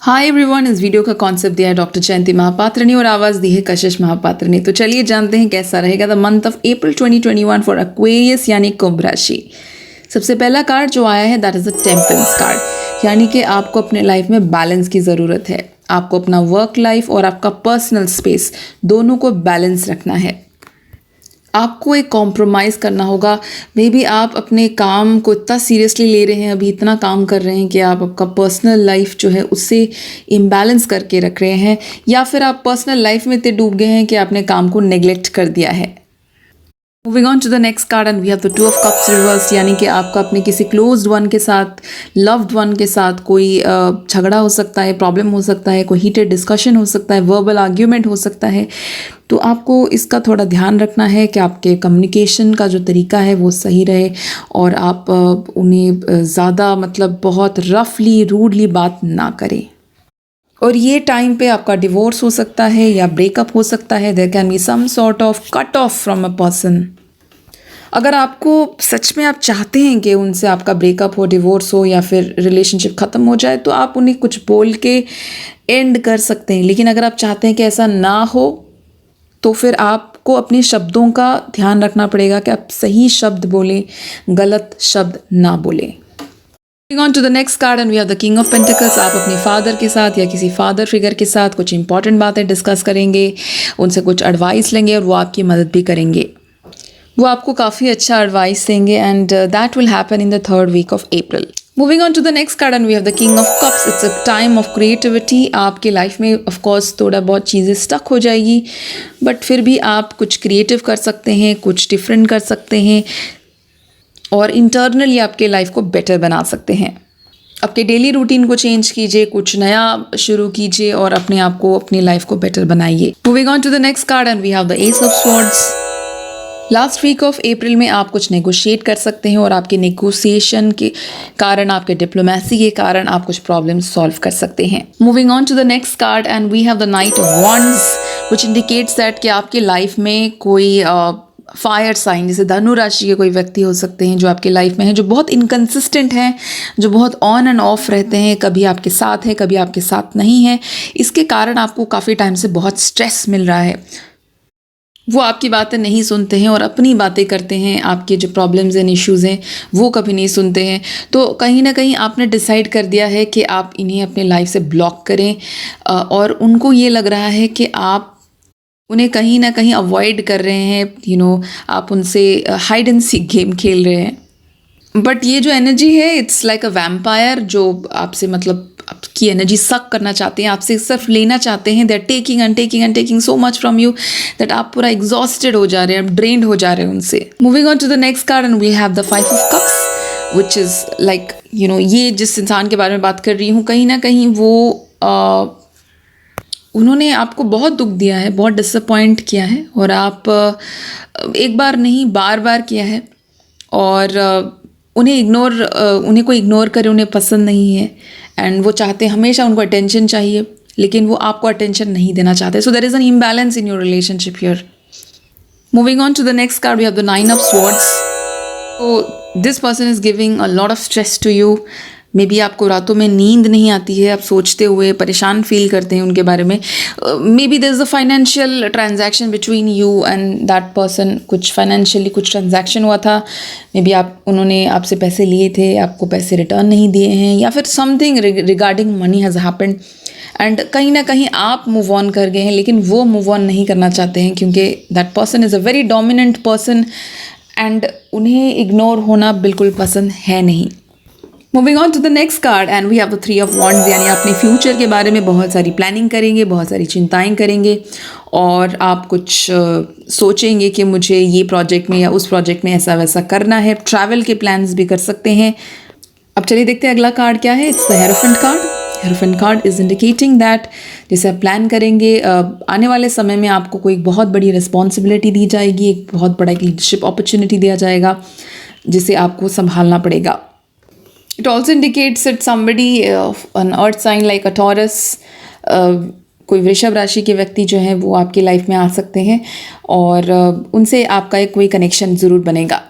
Hi everyone, इस video का concept दिया है डॉक्टर जयंती महापात्र ने और आवाज़ दी है कशिश महापात्र ने। तो चलिए जानते हैं कैसा रहेगा the month of April 2021 for Aquarius यानी कुंभ राशि। सबसे पहला कार्ड जो आया है that is the temperance card, यानी कि आपको अपने लाइफ में बैलेंस की ज़रूरत है। आपको अपना वर्क लाइफ और आपका पर्सनल स्पेस दोनों को बैलेंस रखना है। आपको एक कॉम्प्रोमाइज़ करना होगा। मे बी आप अपने काम को इतना सीरियसली ले रहे हैं, अभी इतना काम कर रहे हैं कि आप आपका पर्सनल लाइफ जो है उससे इम्बैलेंस करके रख रहे हैं, या फिर आप पर्सनल लाइफ में इतने डूब गए हैं कि आपने काम को नेग्लेक्ट कर दिया है। Moving on to the next card and we have the two of cups reverse, यानी कि आपका अपने किसी क्लोज्ड वन के साथ, लव्ड वन के साथ कोई झगड़ा हो सकता है, प्रॉब्लम हो सकता है, कोई हीटेड डिस्कशन हो सकता है, वर्बल आर्ग्यूमेंट हो सकता है। तो आपको इसका थोड़ा ध्यान रखना है कि आपके कम्युनिकेशन का जो तरीका है वो सही रहे और आप उन्हें ज़्यादा बहुत रफली रूडली बात ना करें। और ये टाइम पे आपका डिवोर्स हो सकता है या ब्रेकअप हो सकता है। There can be some sort of cut off from a person. अगर आपको सच में आप चाहते हैं कि उनसे आपका ब्रेकअप हो, डिवोर्स हो या फिर रिलेशनशिप ख़त्म हो जाए, तो आप उन्हें कुछ बोल के एंड कर सकते हैं। लेकिन अगर आप चाहते हैं कि ऐसा ना हो तो फिर आपको अपने शब्दों का ध्यान रखना पड़ेगा कि आप सही शब्द बोलें, गलत शब्द ना बोलें। On to the next card and we have the King of Pentacles। आप अपने फादर के साथ या किसी फादर फिगर के साथ कुछ इंपॉर्टेंट बातें डिस्कस करेंगे, उनसे कुछ एडवाइस लेंगे और वो आपकी मदद भी करेंगे। वो आपको काफ़ी अच्छा एडवाइस देंगे and that will happen in the third week of April. Moving on to the next card and we have the king of cups. It's a time of creativity. आपके लाइफ में ऑफ कोर्स थोड़ा बहुत चीज़ें stuck हो जाएगी, but फिर भी आप कुछ क्रिएटिव कर सकते हैं, कुछ डिफरेंट कर सकते हैं और इंटरनली आपके लाइफ को बेटर बना सकते हैं। आपके डेली रूटीन को चेंज कीजिए, कुछ नया शुरू कीजिए और अपने आप को, अपनी लाइफ को बेटर बनाइए। Moving on to the next card and we have the ace of swords. Last week of April में आप कुछ नेगोशिएट कर सकते हैं और आपके नेगोशिएशन के कारण, आपके डिप्लोमेसी के कारण आप कुछ प्रॉब्लम सॉल्व कर सकते हैं। Moving on to the next card and we have the knight of wands which indicates that कि आपके लाइफ में कोई फायर साइन, जैसे धनु राशि के कोई व्यक्ति हो सकते हैं जो आपके लाइफ में हैं, जो बहुत इनकंसिस्टेंट हैं, जो बहुत ऑन एंड ऑफ रहते हैं, कभी आपके साथ है, कभी आपके साथ नहीं है। इसके कारण आपको काफ़ी टाइम से बहुत स्ट्रेस मिल रहा है। वो आपकी बातें नहीं सुनते हैं और अपनी बातें करते हैं, आपके जो प्रॉब्लम्स एंड इश्यूज़ हैं वो कभी नहीं सुनते हैं। तो कहीं ना कहीं आपने डिसाइड कर दिया है कि आप इन्हें अपने लाइफ से ब्लॉक करें और उनको ये लग रहा है कि आप उन्हें कहीं ना कहीं अवॉइड कर रहे हैं। आप उनसे हाइड एंड सीक गेम खेल रहे हैं। बट ये जो एनर्जी है इट्स लाइक अ वैम्पायर जो आपसे आपकी एनर्जी सक करना चाहते हैं, आपसे सिर्फ लेना चाहते हैं। They are taking and taking and taking so much from you that आप पूरा एग्जॉस्टेड हो जा रहे हैं, ड्रेन्ड हो जा रहे हैं उनसे। Moving on to the next card and we have the five of cups which is like ये जिस इंसान के बारे में बात कर रही हूँ, कहीं ना कहीं वो उन्होंने आपको बहुत दुख दिया है, बहुत डिसअपॉइंट किया है और आप एक बार नहीं बार बार किया है और उन्हें कोई इग्नोर करे उन्हें पसंद नहीं है एंड वो चाहते हैं, हमेशा उनको अटेंशन चाहिए, लेकिन वो आपको अटेंशन नहीं देना चाहते। So there is an imbalance in your relationship here. Moving on to the next card we have the nine of swords. तो this person is giving a lot of stress to you. Maybe आपको रातों में नींद नहीं आती है, आप सोचते हुए परेशान फील करते हैं उनके बारे में। Maybe there is a financial transaction between you and that person. कुछ फाइनेंशियली कुछ ट्रांजैक्शन हुआ था, मे बी उन्होंने आपसे पैसे लिए थे, आपको पैसे रिटर्न नहीं दिए हैं, या फिर something regarding money has happened and कहीं ना कहीं आप मूव ऑन कर गए हैं, लेकिन वो मूव ऑन नहीं करना चाहते हैं क्योंकि that person is a very dominant person and उन्हें इग्नोर होना बिल्कुल पसंद है नहीं। Moving on to the next card and we have the three of wands, यानी अपने फ्यूचर के बारे में बहुत सारी प्लानिंग करेंगे, बहुत सारी चिंताएं करेंगे और आप कुछ सोचेंगे कि मुझे ये प्रोजेक्ट में या उस प्रोजेक्ट में ऐसा वैसा करना है। ट्रैवल के प्लान्स भी कर सकते हैं। अब चलिए देखते हैं अगला कार्ड क्या है। It's the hierophant card. Hierophant card is indicating that जैसे आप प्लान करेंगे, आने वाले समय में आपको कोई बहुत बड़ी रिस्पॉन्सिबिलिटी दी जाएगी, एक बहुत बड़ा लीडरशिप अपॉर्चुनिटी दिया जाएगा जिसे आपको संभालना पड़ेगा। It also indicates that somebody an earth sign like a Taurus, कोई वृषभ राशि के व्यक्ति जो हैं वो आपकी लाइफ में आ सकते हैं और उनसे आपका एक कोई कनेक्शन ज़रूर बनेगा।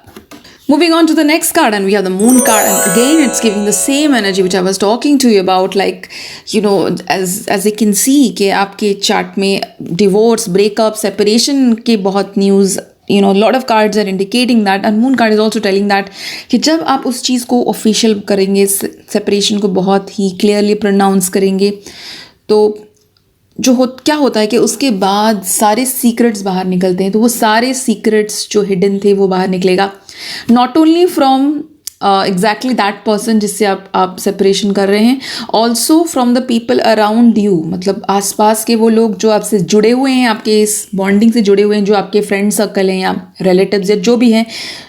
Moving on to the next card, and we have the moon card, and again it's giving the same energy which I was talking to you about. Like, as you can see कि आपके chart में divorce, breakup, separation के बहुत news, lot of cards are indicating that, and moon card is also telling that कि जब आप उस चीज़ को ऑफिशियल करेंगे, सेपरेशन को बहुत ही क्लियरली प्रोनाउंस करेंगे, तो क्या होता है कि उसके बाद सारे सीक्रेट्स बाहर निकलते हैं. तो वो सारे सीक्रेट्स जो हिडन थे वो बाहर निकलेगा, not only from exactly that person जिससे आप सेपरेशन कर रहे हैं, also from the people around you. मतलब आसपास के वो लोग जो आपसे जुड़े हुए हैं, आपके इस बॉन्डिंग से जुड़े हुए हैं, जो आपके फ्रेंड सर्कल हैं या रिलेटिव्स या जो भी हैं,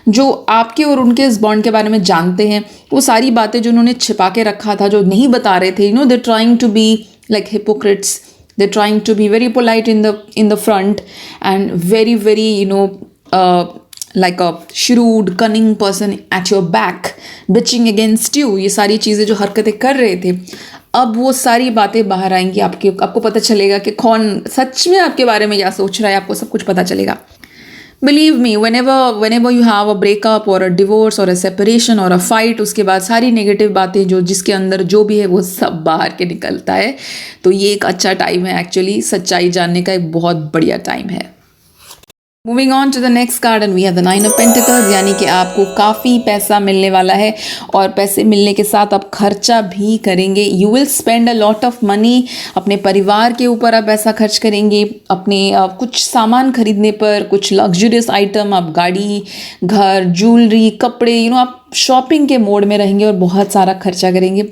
जो आपके और उनके इस बॉन्ड के बारे में जानते हैं, वो सारी बातें जो उन्होंने छिपा के रखा था, जो नहीं बता रहे थे, they trying to be like hypocrites. They're trying to be very polite in the front and very, very, like a shrewd, cunning person at your back, bitching against you. ये सारी चीज़ें जो हरकतें कर रहे थे, अब वो सारी बातें बाहर आएंगी. आपको पता चलेगा कि कौन सच में आपके बारे में क्या सोच रहा है. आपको सब कुछ पता चलेगा. Believe me, whenever you have a breakup or a divorce or a separation or a fight, उसके बाद सारी नेगेटिव बातें जो जिसके अंदर जो भी है वो सब बाहर के निकलता है. तो ये एक अच्छा टाइम है, एक्चुअली सच्चाई जानने का एक बहुत बढ़िया टाइम है. Moving on to the next card, and we have the 9 of pentacles, यानी कि आपको काफ़ी पैसा मिलने वाला है, और पैसे मिलने के साथ आप खर्चा भी करेंगे. You will spend a lot of money. अपने परिवार के ऊपर आप पैसा खर्च करेंगे, अपने कुछ सामान खरीदने पर, कुछ लग्जरियस आइटम, आप गाड़ी, घर, ज्वेलरी, कपड़े, आप शॉपिंग के मोड में रहेंगे और बहुत सारा खर्चा करेंगे.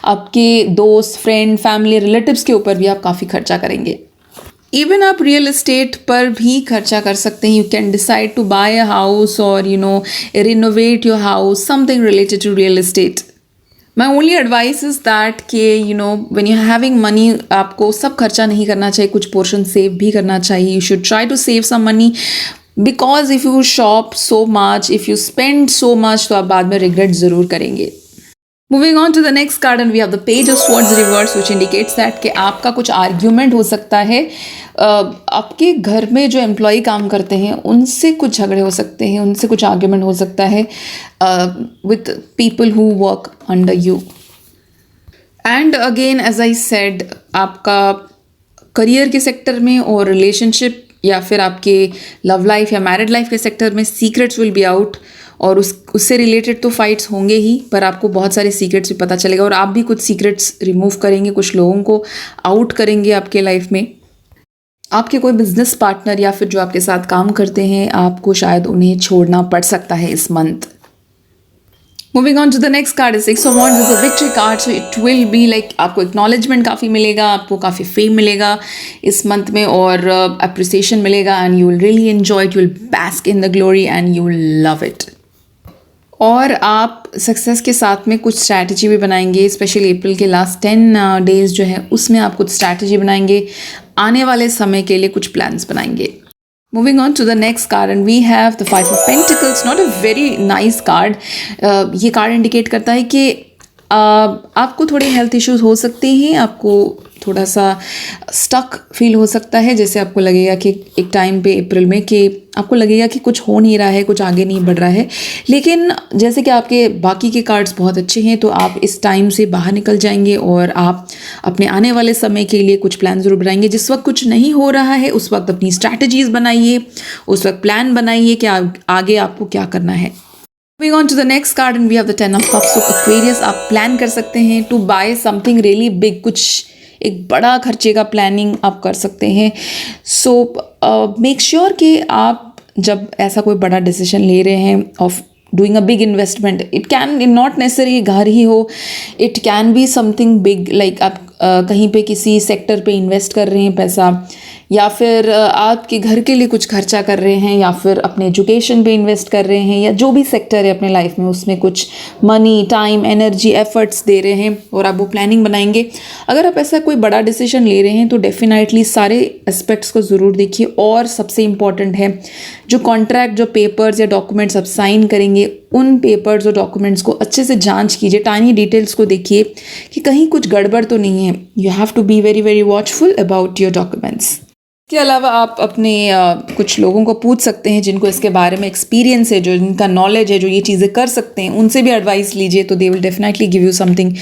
आपके दोस्त, फ्रेंड, फैमिली, रिलेटिव्स के ऊपर भी आप काफ़ी खर्चा करेंगे. इवन आप रियल एस्टेट पर भी खर्चा कर सकते हैं. You can decide to buy a house और renovate your house, something related to real estate. My only advice is that कि व्हेन यू हैविंग मनी, आपको सब खर्चा नहीं करना चाहिए, कुछ पोर्शन सेव भी करना चाहिए. You should try to save some money, because if you shop so much, if you spend so much, तो आप बाद में रिग्रेट ज़रूर करेंगे. Moving on to the next card, and we have the Page of Swords reverse, which indicates that कि आपका कुछ argument हो सकता है. आपके घर में जो एम्प्लॉय काम करते हैं उनसे कुछ झगड़े हो सकते हैं, उनसे कुछ आर्ग्यूमेंट हो सकता है with people who work under you. And again, as I said, आपका करियर के सेक्टर में और रिलेशनशिप या फिर आपके लव लाइफ या मैरिड लाइफ के सेक्टर में सीक्रेट्स विल बी आउट, और उससे रिलेटेड तो फाइट्स होंगे ही, पर आपको बहुत सारे सीक्रेट्स भी पता चलेगा, और आप भी कुछ सीक्रेट्स रिमूव करेंगे, कुछ लोगों को आउट करेंगे आपके लाइफ में. आपके कोई बिजनेस पार्टनर या फिर जो आपके साथ काम करते हैं, आपको शायद उन्हें छोड़ना पड़ सकता है इस month. Moving on to the next card, 6 of wands is a victory card. So it will be like आपको एक्नॉलेजमेंट काफ़ी मिलेगा, आपको काफ़ी फेम मिलेगा इस मंथ में, और अप्रिसिएशन मिलेगा, and you will really enjoy it. You will bask in the glory and you will love it. और आप सक्सेस के साथ में कुछ स्ट्रैटेजी भी बनाएंगे, स्पेशली अप्रैल के लास्ट 10 डेज जो है उसमें आप कुछ स्ट्रैटेजी बनाएंगे, आने वाले समय के लिए कुछ प्लान्स बनाएंगे. Moving on to the next card, and we have the 5 of Pentacles. Not a very nice card. ये कार्ड इंडिकेट करता है कि आपको थोड़े हेल्थ इश्यूज हो सकते हैं, आपको थोड़ा सा स्टक फील हो सकता है, जैसे आपको लगेगा कि एक टाइम पे अप्रैल में कि आपको लगेगा कि कुछ हो नहीं रहा है, कुछ आगे नहीं बढ़ रहा है. लेकिन जैसे कि आपके बाकी के कार्ड्स बहुत अच्छे हैं, तो आप इस टाइम से बाहर निकल जाएंगे और आप अपने आने वाले समय के लिए कुछ प्लान ज़रूर बनाएंगे. जिस वक्त कुछ नहीं हो रहा है उस वक्त अपनी स्ट्रैटेजीज़ बनाइए, उस वक्त प्लान बनाइए कि आगे आपको क्या करना है. Moving on to the next card, and we have the 10 of Cups. So Aquarius, आप प्लान कर सकते हैं to buy something really big, कुछ एक बड़ा खर्चे का प्लानिंग आप कर सकते हैं. सो मेक श्योर कि आप जब ऐसा कोई बड़ा डिसीजन ले रहे हैं of doing a big investment, it can not necessary घर ही हो, it can be something big, like आप कहीं पे किसी सेक्टर पे इन्वेस्ट कर रहे हैं पैसा, या फिर आपके घर के लिए कुछ खर्चा कर रहे हैं, या फिर अपने एजुकेशन पे इन्वेस्ट कर रहे हैं, या जो भी सेक्टर है अपने लाइफ में उसमें कुछ money, time, energy, efforts they रहे हैं और आप वो प्लानिंग बनाएंगे. अगर आप ऐसा कोई बड़ा डिसीजन ले रहे हैं तो डेफिनेटली सारे एस्पेक्ट्स को ज़रूर देखिए, और सबसे इम्पॉर्टेंट है जो कॉन्ट्रैक्ट, जो पेपर्स या डॉक्यूमेंट्स आप साइन करेंगे, उन पेपर्स और डॉक्यूमेंट्स को अच्छे से जांच कीजिए, टाइनी डिटेल्स को देखिए कि कहीं कुछ गड़बड़ तो नहीं है. You have to be very very watchful about your documents. इसके अलावा आप अपने कुछ लोगों को पूछ सकते हैं जिनको इसके बारे में एक्सपीरियंस है, जो जिनका नॉलेज है, जो ये चीज़ें कर सकते हैं, उनसे भी एडवाइस लीजिए तो they will definitely give you something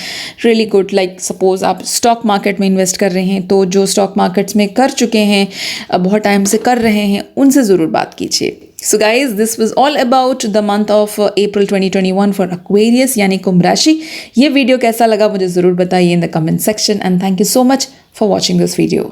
really good. Like suppose आप स्टॉक मार्केट में इन्वेस्ट कर रहे हैं, तो जो स्टॉक मार्केट्स में कर चुके हैं, बहुत टाइम से कर रहे हैं, उनसे ज़रूर बात कीजिए। So guys, this was all about the month of April 2021 for Aquarius यानी कुंभ राशि। ये वीडियो कैसा लगा मुझे ज़रूर बताइए in the comment section and thank you so much for watching this video.